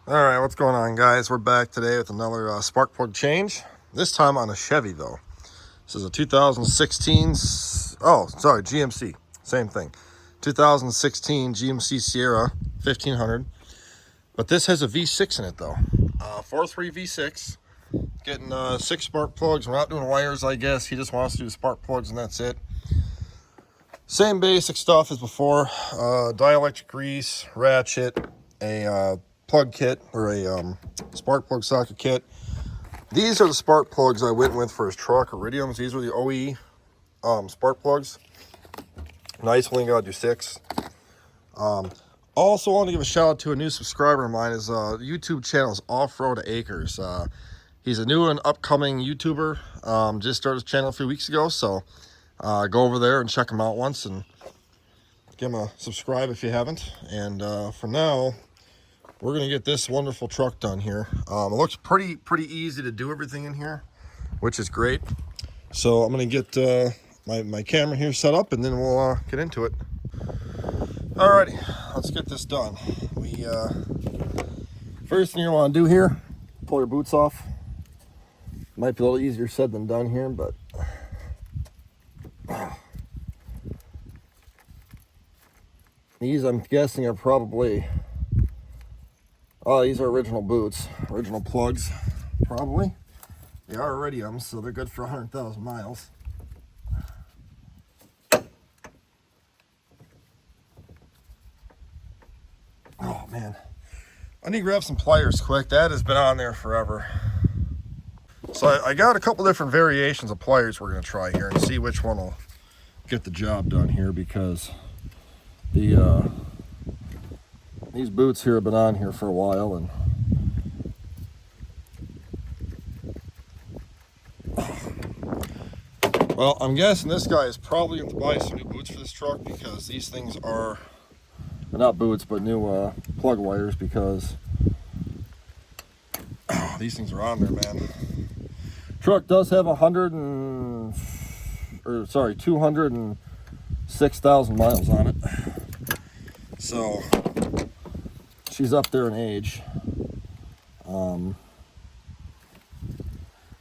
All right, what's going on, guys? We're back today with another spark plug change. This time on a Chevy, though. This is a 2016. GMC. Same thing. 2016 GMC Sierra 1500. But this has a V6 in it, though. 4.3 V6. Getting 6 spark plugs. We're not doing wires, I guess. He just wants to do spark plugs, and that's it. Same basic stuff as before. Dielectric grease, ratchet, a plug kit or a spark plug socket kit. These are the spark plugs I went with for his truck, Iridiums. These were the OE spark plugs. Nice, only got to do 6. Also want to give a shout out to a new subscriber of mine. His YouTube channel is Off-Road Acres. He's a new and upcoming YouTuber. Just started his channel a few weeks ago, so go over there and check him out once and give him a subscribe if you haven't. And for now, we're going to get this wonderful truck done here. It looks pretty easy to do everything in here, which is great. So I'm going to get my camera here set up, and then we'll get into it. Alrighty, let's get this done. First thing you want to do here, pull your boots off. Might be a little easier said than done here, but these, I'm guessing, are probably... Oh, these are original boots, original plugs, probably. They are Iridiums, so they're good for 100,000 miles. Oh, man. I need to grab some pliers quick. That has been on there forever. So I got a couple different variations of pliers we're going to try here and see which one will get the job done here, because these boots here have been on here for a while, and well, I'm guessing this guy is probably going to buy some new boots for this truck, because these things are not boots but new plug wires, because these things are on there, man. Truck does have 206,000 miles on it, so she's up there in age.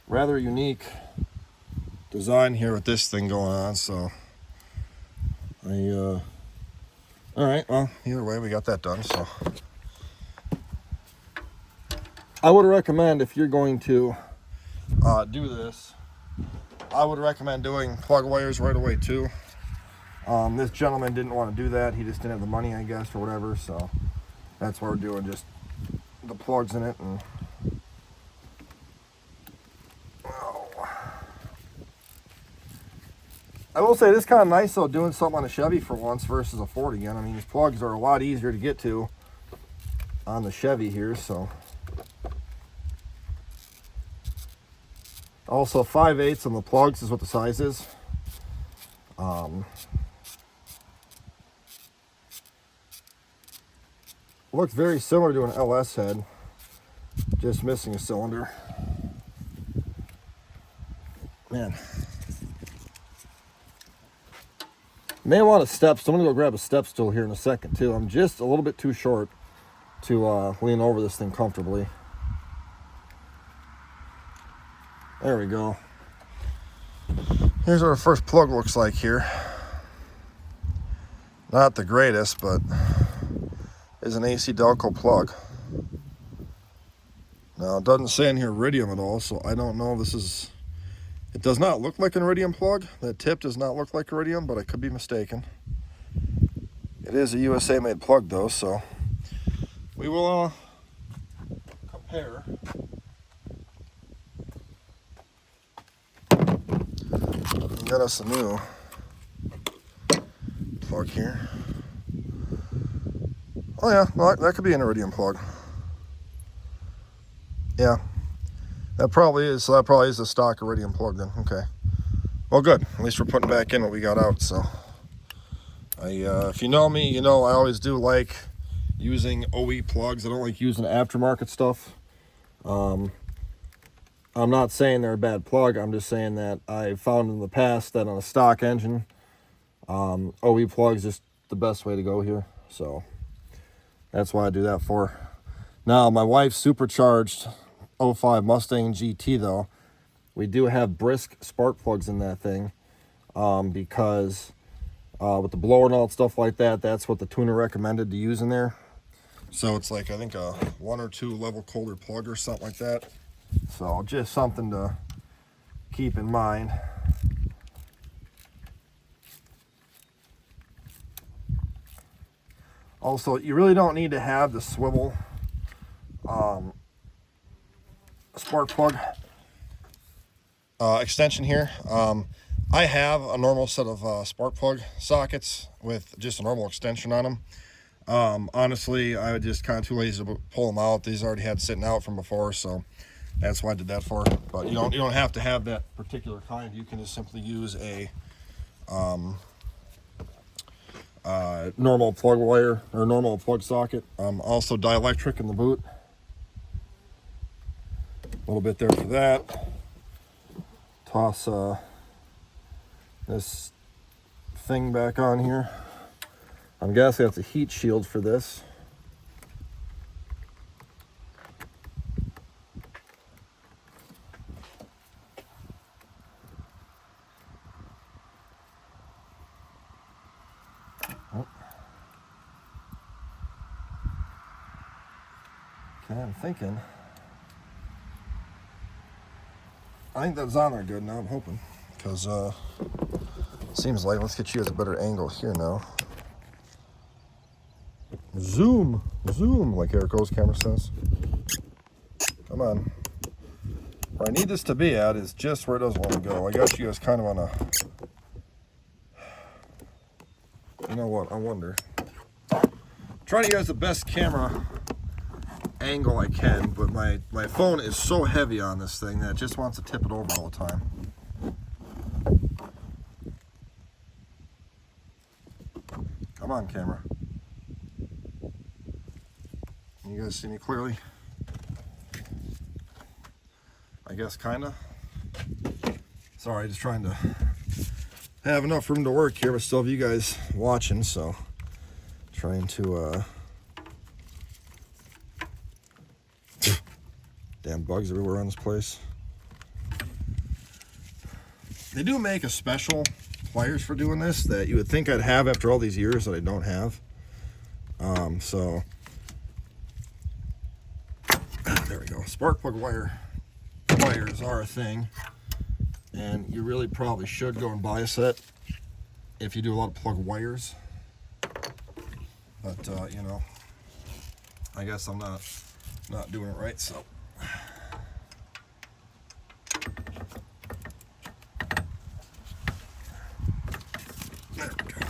Rather unique design here with this thing going on, so all right, well, either way, we got that done. So I would recommend, if you're going to do this, I would recommend doing plug wires right away too. This gentleman didn't want to do that. He just didn't have the money, I guess, or whatever, so that's why we're doing just the plugs in it. And I will say, this is kind of nice though, doing something on a Chevy for once versus a Ford again. I mean, these plugs are a lot easier to get to on the Chevy here, so. Also, 5/8 on the plugs is what the size is. Looks very similar to an LS head, just missing a cylinder. Man. May want a step, so I'm gonna go grab a step stool here in a second too. I'm just a little bit too short to lean over this thing comfortably. There we go. Here's what our first plug looks like here. Not the greatest, but is an AC Delco plug. Now, it doesn't say in here Iridium at all, so I don't know if this is... It does not look like an Iridium plug. That tip does not look like Iridium, but I could be mistaken. It is a USA made plug though, so we will compare. Got us a new plug here. Oh yeah, well, that could be an Iridium plug. Yeah, that probably is. So that probably is a stock Iridium plug then. Okay. Well, good. At least we're putting back in what we got out. So, if you know me, you know I always do like using OE plugs. I don't like using aftermarket stuff. I'm not saying they're a bad plug. I'm just saying that I found in the past that on a stock engine, OE plugs is the best way to go here. So that's why I do that for. Now, my wife's supercharged '05 Mustang GT, though, we do have brisk spark plugs in that thing, because with the blower and all that stuff like that, that's what the tuner recommended to use in there. So it's like, I think a 1 or 2 level colder plug or something like that. So just something to keep in mind. Also, you really don't need to have the swivel spark plug extension here. I have a normal set of spark plug sockets with just a normal extension on them. Honestly, I was just kind of too lazy to pull them out. These already had sitting out from before, so that's why I did that for. But you don't have to have that particular kind. You can just simply use a normal plug wire or normal plug socket. Also dielectric in the boot. A little bit there for that. Toss this thing back on here. I'm guessing that's a heat shield for this. Oh. Okay, I'm thinking. I think that's on there good now, I'm hoping. Because seems like, let's get you at a better angle here now. Zoom, zoom, like Eric O's camera says. Come on. Where I need this to be at is just where it doesn't want to go. I got you guys kind of on a... You know what, I wonder. I'm trying to get the best camera angle I can, but my phone is so heavy on this thing that it just wants to tip it over all the time. Come on, camera. Can you guys see me clearly? I guess kinda. Sorry, just trying to have enough room to work here, but still have you guys watching, so trying to damn bugs everywhere on this place. They do make a special pliers for doing this that you would think I'd have after all these years that I don't have. So there we go. Spark plug pliers are a thing, and you really probably should go and buy a set if you do a lot of plug wires. But you know, I guess I'm not doing it right, so. There we go.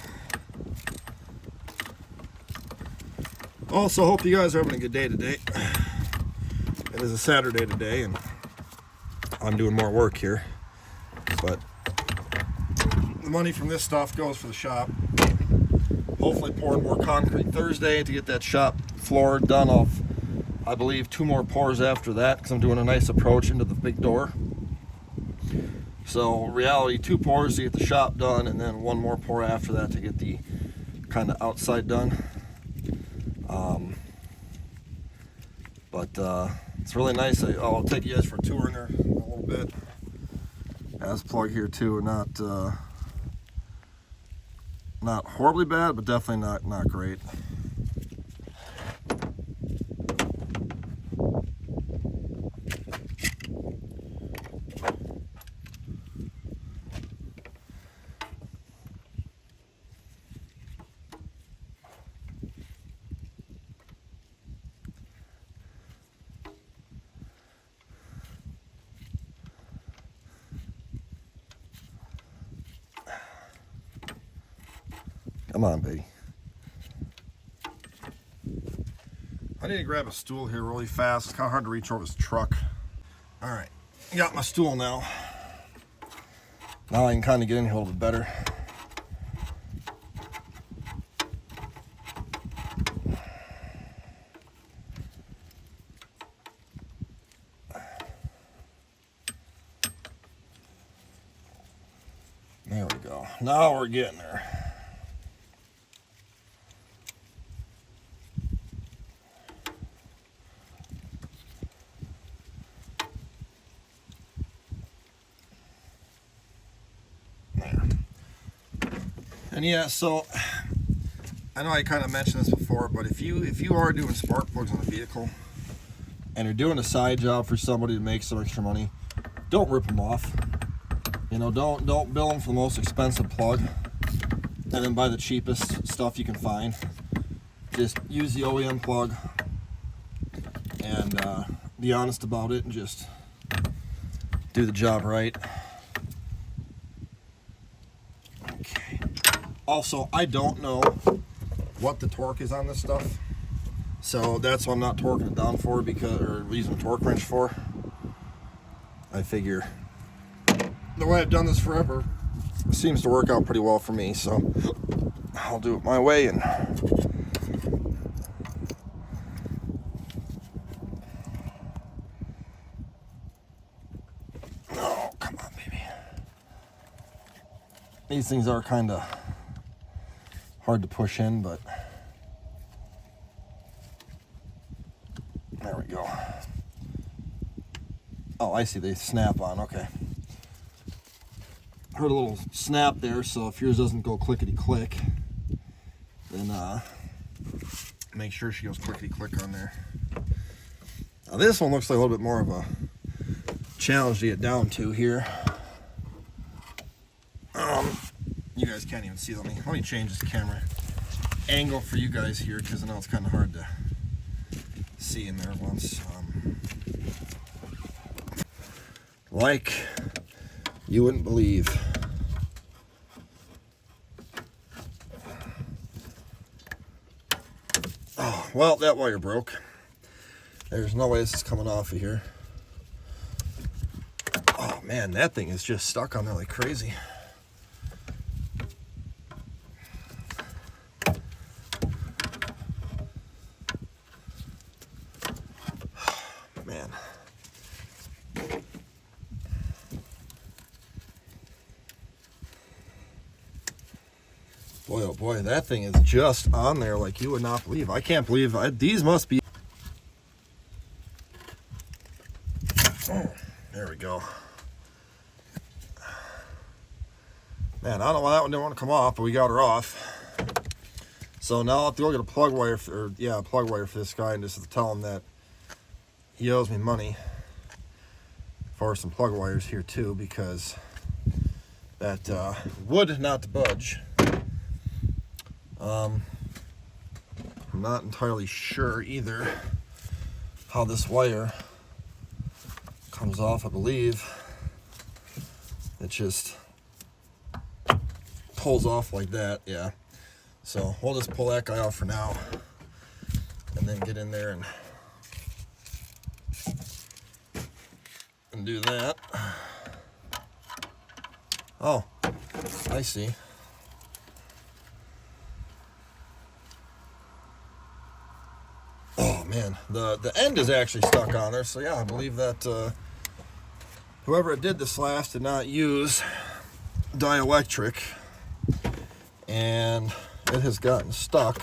Also, hope you guys are having a good day today. It is a Saturday today, and I'm doing more work here. But the money from this stuff goes for the shop. Hopefully pouring more concrete Thursday to get that shop floor done off, I believe, 2 more pours after that, because I'm doing a nice approach into the big door. So reality, 2 pours to get the shop done, and then 1 more pour after that to get the kind of outside done. But it's really nice. I'll take you guys for a tour in there in a little bit. As plug here too, not horribly bad, but definitely not great. Come on, baby. I need to grab a stool here really fast. It's kind of hard to reach over this truck. All right, got my stool now. Now I can kind of get in here a little bit better. There we go. Now we're getting there. And yeah, so I know I kind of mentioned this before, but if you are doing spark plugs on a vehicle and you're doing a side job for somebody to make some extra money, don't rip them off. You know, don't bill them for the most expensive plug and then buy the cheapest stuff you can find. Just use the OEM plug and be honest about it and just do the job right. Okay. Also, I don't know what the torque is on this stuff, so that's what I'm not torquing it down for, or using a torque wrench for. I figure the way I've done this forever seems to work out pretty well for me, so I'll do it my way. And oh, come on, baby. These things are kind of hard to push in, but there we go. Oh, I see, they snap on. Okay. Heard a little snap there, so if yours doesn't go clickety-click, then make sure she goes clickety-click on there. Now this one looks like a little bit more of a challenge to get down to here. You guys can't even see. Let me change this camera angle for you guys here, because I know it's kind of hard to see in there once. Like you wouldn't believe. Oh, well, that wire broke. There's no way this is coming off of here. Oh man, that thing is just stuck on there like crazy. Man. Boy, oh boy, that thing is just on there like you would not believe. I can't believe these must be. Oh, there we go. Man, I don't know why that one didn't want to come off, but we got her off. So now I'll have to go get a plug wire, a plug wire for this guy, and just tell him that he owes me money for some plug wires here too, because that would not budge. I'm not entirely sure either how this wire comes off. I believe it just pulls off like that. Yeah, so we'll just pull that guy off for now and then get in there and do that. Oh, I see. Oh man, the end is actually stuck on there, so yeah, I believe that whoever did this last did not use dielectric, and it has gotten stuck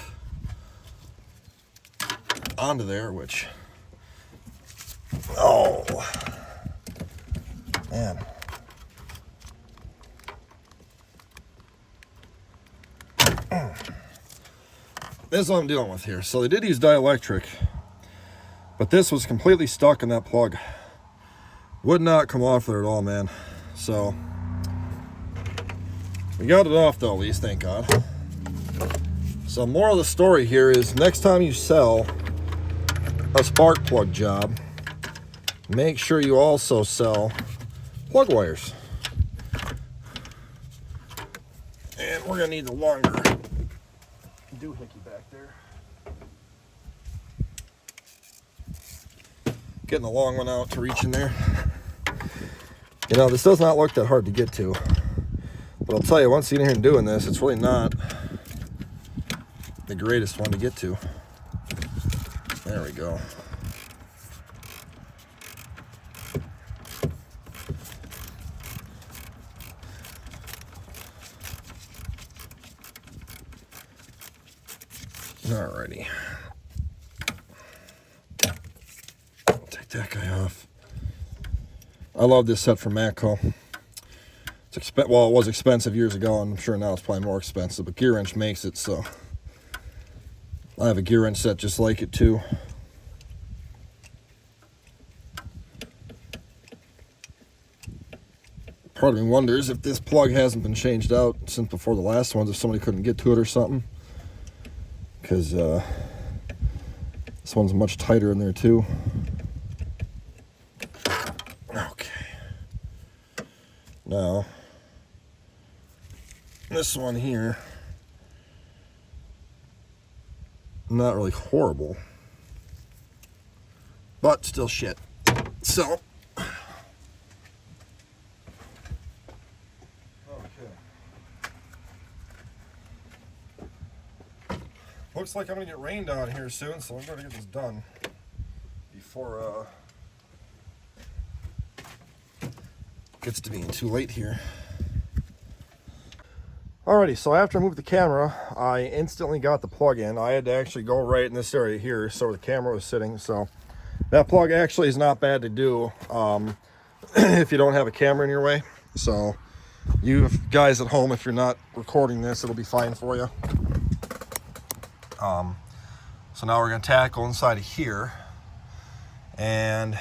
onto there, which, oh man. This is what I'm dealing with here. So they did use dielectric, but this was completely stuck in that plug. Would not come off there at all, man. So we got it off though, at least, thank God. So moral of the story here is, next time you sell a spark plug job, make sure you also sell plug wires. And we're gonna need the longer doohickey back there. Getting the long one out to reach in there. You know, this does not look that hard to get to, but I'll tell you, once you get in here and doing this, it's really not the greatest one to get to. There we go. Alrighty. Take that guy off. I love this set from Matco. Well, it was expensive years ago, and I'm sure now it's probably more expensive, but Gear Wrench makes it, so I have a gear wrench set just like it too. Part of me wonders if this plug hasn't been changed out since before the last ones, if somebody couldn't get to it or something, because this one's much tighter in there too. Okay. Now, this one here, not really horrible, but still shit. So, looks like I'm gonna get rained on here soon, so I'm gonna get this done before it gets to being too late here. Alrighty, so after I moved the camera, I instantly got the plug in. I had to actually go right in this area here, so where the camera was sitting. So that plug actually is not bad to do if you don't have a camera in your way. So you guys at home, if you're not recording this, it'll be fine for you. So now we're going to tackle inside of here and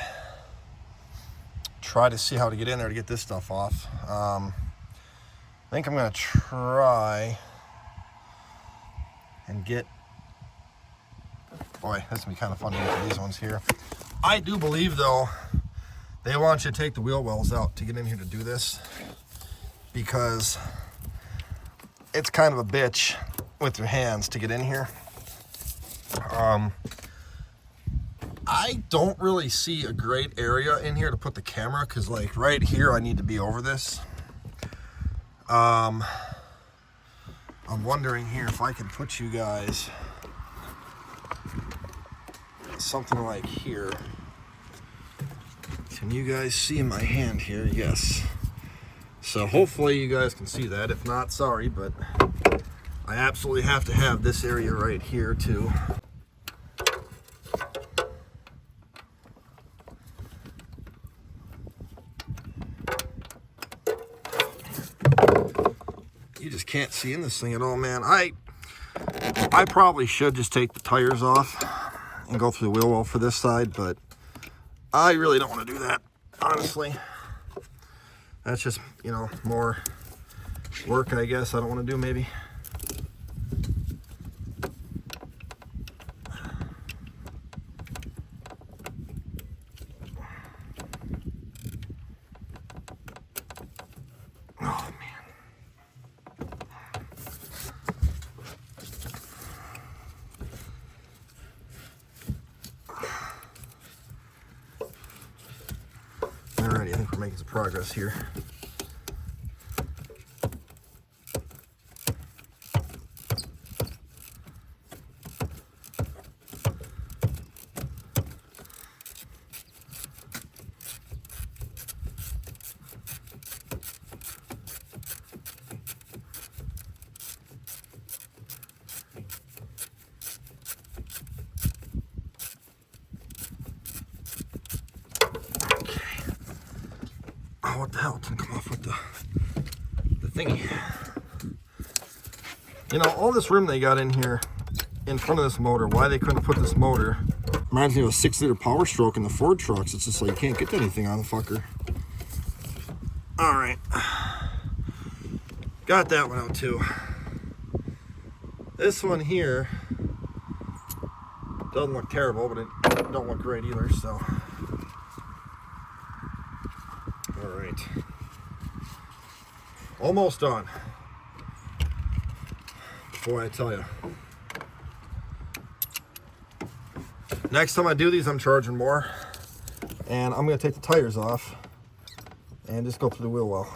try to see how to get in there to get this stuff off. I think I'm going to try and get, boy, that's going to be kind of fun to get these ones here. I do believe, though, they want you to take the wheel wells out to get in here to do this, because it's kind of a bitch with your hands to get in here. I don't really see a great area in here to put the camera, because like right here I need to be over this. I'm wondering here if I could put you guys something like here. Can you guys see my hand here? Yes. So hopefully you guys can see that. If not, sorry, but I absolutely have to have this area right here too. You just can't see in this thing at all, man. I probably should just take the tires off and go through the wheel well for this side, but I really don't want to do that, honestly. That's just, you know, more work, I guess. I don't want to do, maybe. Oh, man. Alrighty, I think we're making some progress here. What the hell? It didn't come off with the thingy. You know, all this room they got in here in front of this motor, why they couldn't put this motor, reminds me of a 6-liter Power Stroke in the Ford trucks. It's just like you can't get anything on the fucker. Alright. Got that one out too. This one here doesn't look terrible, but it don't look great either, so. Alright. Almost done. Boy, I tell you. Next time I do these, I'm charging more. And I'm going to take the tires off and just go through the wheel well.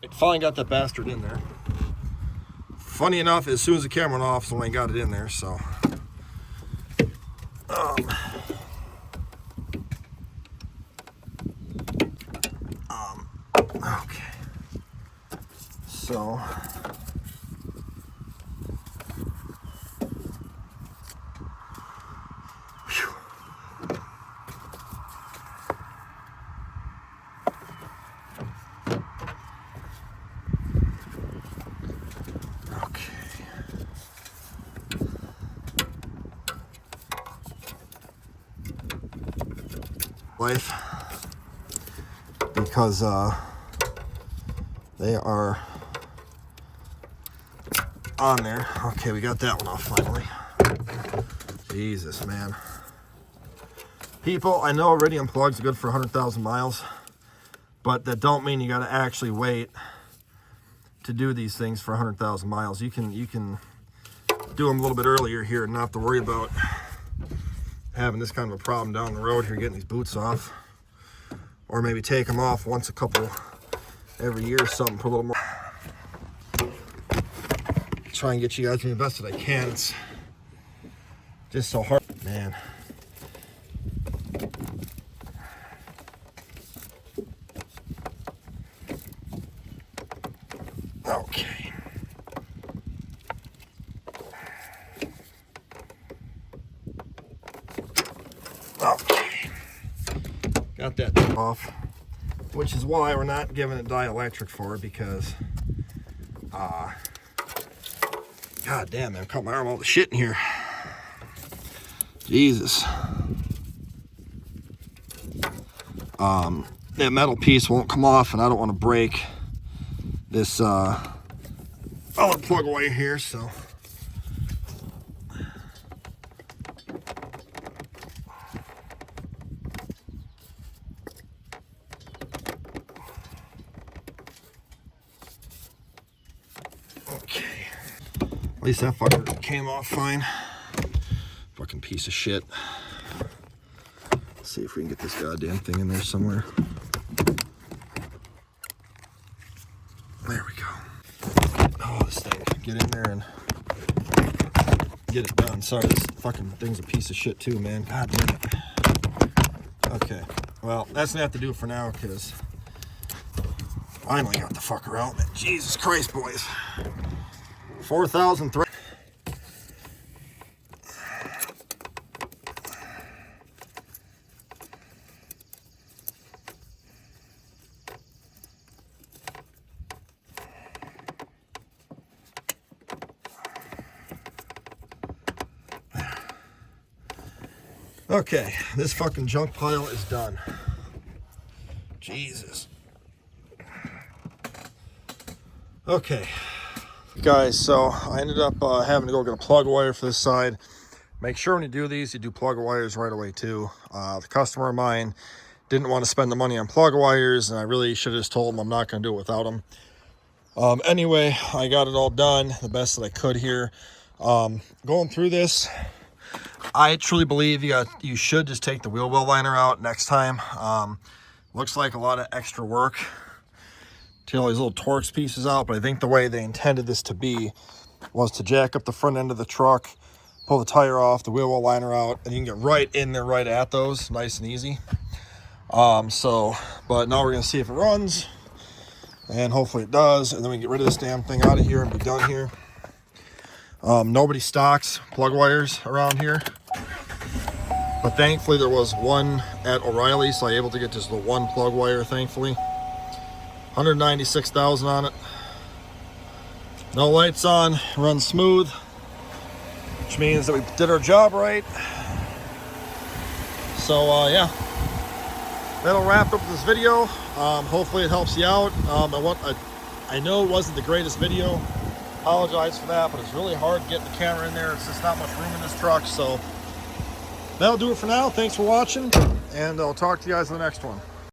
It finally got that bastard in there. Funny enough, as soon as the camera went off, someone got it in there, so. Okay. So. Whew. life because they are on there. Okay, we got that one off finally. Jesus, man. People, I know iridium plugs are good for 100,000 miles, but that don't mean you got to actually wait to do these things for 100,000 miles. You can do them a little bit earlier here and not have to worry about having this kind of a problem down the road here, getting these boots off, or maybe take them off once every year or something, put a little more. Try and get you guys doing the best that I can. It's just so hard, man. Okay. Okay. Got that off, which is why we're not giving it dielectric for it, because God damn, man, I cut my arm all the shit in here. Jesus. That metal piece won't come off, and I don't want to break this other plug away here, so. Okay. At least that fucker came off fine. Fucking piece of shit. Let's see if we can get this goddamn thing in there somewhere. There we go. Oh, this thing. Get in there and get it done. Sorry, this fucking thing's a piece of shit too, man. God damn it. Okay. Well, that's gonna have to do it for now, because I finally got the fucker out. Jesus Christ, boys. 4,000 thread. Okay, this fucking junk pile is done. Jesus. Okay, guys, so I ended up having to go get a plug wire for this side. Make sure when you do these, you do plug wires right away too. The customer of mine didn't want to spend the money on plug wires, and I really should have just told him I'm not going to do it without them. Anyway, I got it all done the best that I could here. Going through this, I truly believe you should just take the wheel well liner out next time. Looks like a lot of extra work to all these little Torx pieces out, but I think the way they intended this to be was to jack up the front end of the truck, pull the tire off, the wheel well liner out, and you can get right in there right at those, nice and easy. But now we're gonna see if it runs, and hopefully it does, and then we can get rid of this damn thing out of here and be done here. Nobody stocks plug wires around here, but thankfully there was one at O'Reilly, so I was able to get just the one plug wire, thankfully. 196,000 on it. No lights on, runs smooth, which means that we did our job right. So yeah, that'll wrap up this video. Hopefully it helps you out. I know it wasn't the greatest video. Apologize for that, but it's really hard getting the camera in there. It's just not much room in this truck. So that'll do it for now. Thanks for watching, and I'll talk to you guys in the next one.